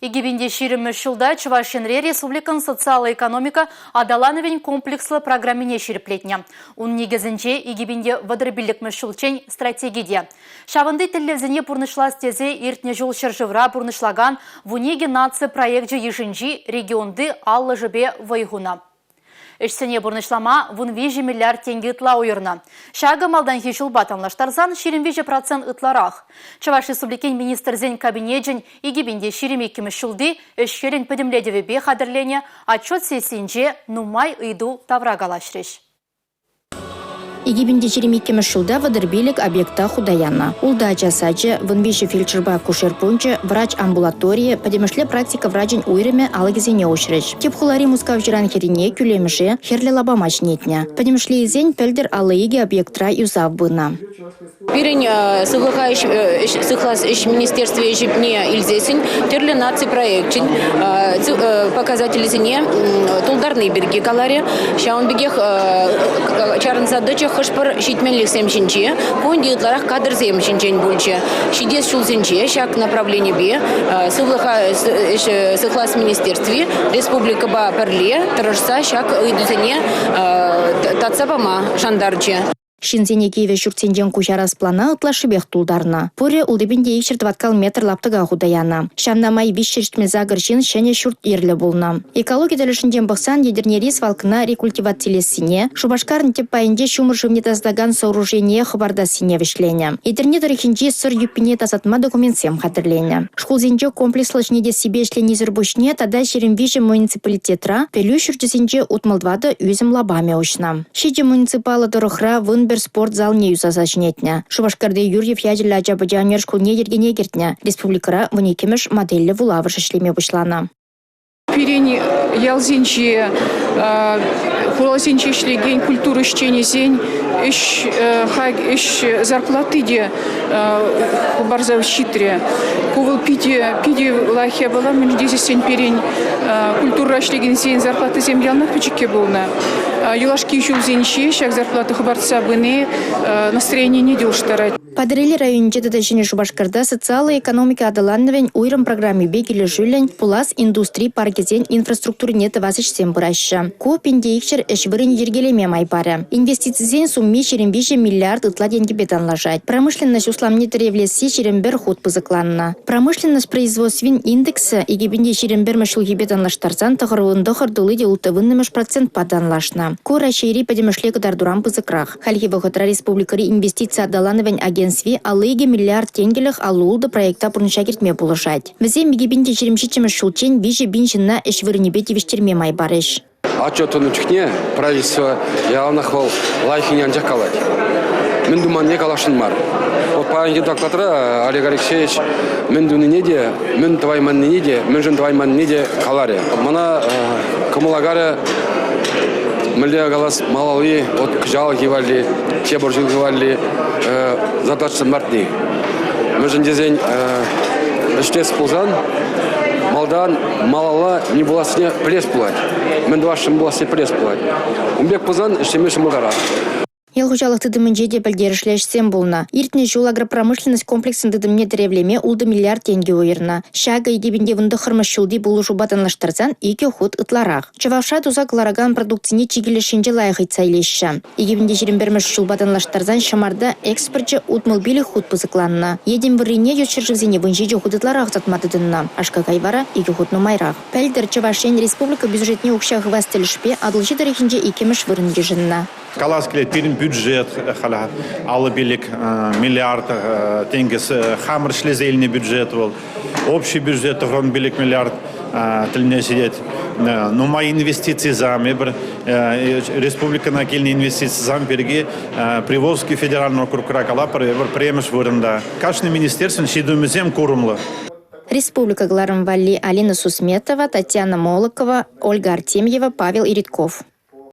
Игибинде ширимі шылда Чувашинре Республикан социал-экономика адалановен комплекслы программине шириплетне. Он негізінже Игибинде вадырбилік мүшілчен стратегия. Шавынды тіллезіне пұрнышлас тезе иртне жол шыржывра пұрнышлаган вунеге нация проект ешінжі регионды аллы жібе вайгуна. Эшсене бурнышлама вунвежі миллиард тенге ытла ойырна. Шага малдан хешіл батанлаштарзан 20% ытларах. Чуваш Республикен министрзен кабинетжен Игибинде ширемеккімі шылды эшкерен пөдімледевебе қадырлене отчет сесенже нумай ыйду таврагалашреш. Игибинде черемиккемі шылда вадырбелік объекта худаяна. Улда жасачы, вынвеші фельдшерба кушерпунчы, врач-амбулатория, подемішле практика врачын уйрыме алығызене ошырыш. Тепхулари мускав жиран херине күлеміші херлі лабамач нетне. Подемішле изен пөлдір алыйге объектра юзав бына. Пирень сыхлас иш министерстве ежепне ильзесин, терлі наци проектчин, показатели зене тулдарный берги каларе, шаун бегех чарынсадычы хышпыр шитменлік семшінче, конди ытларах кадр семшінчен бульче. Шидес шулсенче, шак направление бе, сыхлас министерстве, республика ба перле, тырышса шак ыйдузене татсабама шандарче. Шинзене Киеве шуртсенжен кучарас плана ытлашыбех тулдарна. Пуре улдыбинде икшір 20 метр лаптыга худаяна. Шамнамай вишшерштме загыршин шене шурт ерлі болна. Экология дәлішінден бұқсан едернери свалкына рекультивациялесіне, шубашкарын теп пайынде шумыршымне таздаган сооружение хабардасыне вишлене. Едерне дырыхинже сыр юппине тазатма документсем хатырлене. Шкулзенже комплекслы жнеде себе шлені зірбушне тада шеремвижі муниципалитетра пелю шуртсенже утмалдвады үзім лабаме ошна. Шиде муниципалы дұрықра спортзал не юзазачнетня. Шубашкарды Юрьев ядерля аджабадянер шкулне ергене гертня. Республикара вуникемеш модельлі вулавы шешлеме вышлана. Пирени ялзинче, хуласинче шлеген культуры щенезень, иш зарплаты де барзав щитре. Кувал пиде лахе была, мен десен пирень культура шлеген зень зарплаты землянных печеке булна. Юлашки еще зенче, шаг зарплаты хабарца быне, настроение не делштарать. Падрели районде дадашыне Шубашкарда социалы экономика адаланновен уйрым программе бегелі жүлен пулас индустрии паркезен инфраструктуры неті васышсен бұраща. Ку пенде икшер эшвырын ергелеме майпары. Инвестицизен сумме 25 миллиард ытла деньги бетанлажать. Промышленность усламне тревлеси черембер ход пызыкланна. Промышленность производствен индекса игебенде черембер мәшілге бетанлаштарзан тағыруында қырдылыде ултывыннымыш процент паданлашна. Ку рашейри падемішле кадардуран пызыкрах. Хальхи вғытра республикари инвестиция адалановен агентстве алыге миллиард тенгелых алулды проекта пұрныша кертме болышать. Візе мегебенде черемшичімі шулчен вижі биншінна эшвырынебеті вештерме май барыш. Отчетын үчкне правительство явнахвал лайфинян жакалать. Мен думан не калашын мар. Вот паянки доктора Олег Алексеевич мен дуны неде, мен твайман неде, мен жын твайман неде каларе. Мана кымылагары мілде галас малауи от кжал кивали, чебуржил кивали, задачсын мартни. Мен жын дезень іштес пулзан, малдан малала не буласыне плес пулать. Мен дуашым буласыне плес пулать. Умбек пулзан іштемешім мұдара. Елхужалық тыдымынже де білдерішлешсен болна. Иртне жол агропромышленность комплексін тыдымне деревлеме улды миллиард тенге ойырна. Шага егебінде вынды қырмыш шулды болу жубатанлаштарзан ике ход ытларақ. Чывавша тузак лараган продукцияне чигелешенже лайық итсайлешші. Егебінде жерімберміш жубатанлаштарзан шамарда экспортчы утмылбелі худ пызыкланна. Едем вырыне ютшыржызене вынжеде худытларақ затмадыдынна. Ашка кайвара ике ход нумайрақ. Пәлдір Чувашен республика бюджетне укшағы вастелішпе адылжы дәрехінже икеміш вырын ежінна. Каласкеле пирин бюджет хала алыбелик миллиард тенгес хамыр шлезельный бюджет был. Общий бюджет грон белик миллиард тильне сидеть. Но мои инвестиции зам, республика накильные инвестиции зам береги Приволжский федеральный округ Кракала премеш вырында. Каждый министерство щедумезем курумла. Республика Гларам Валли Алина Сусметова, Татьяна Молокова, Ольга Артемьева, Павел Иритков.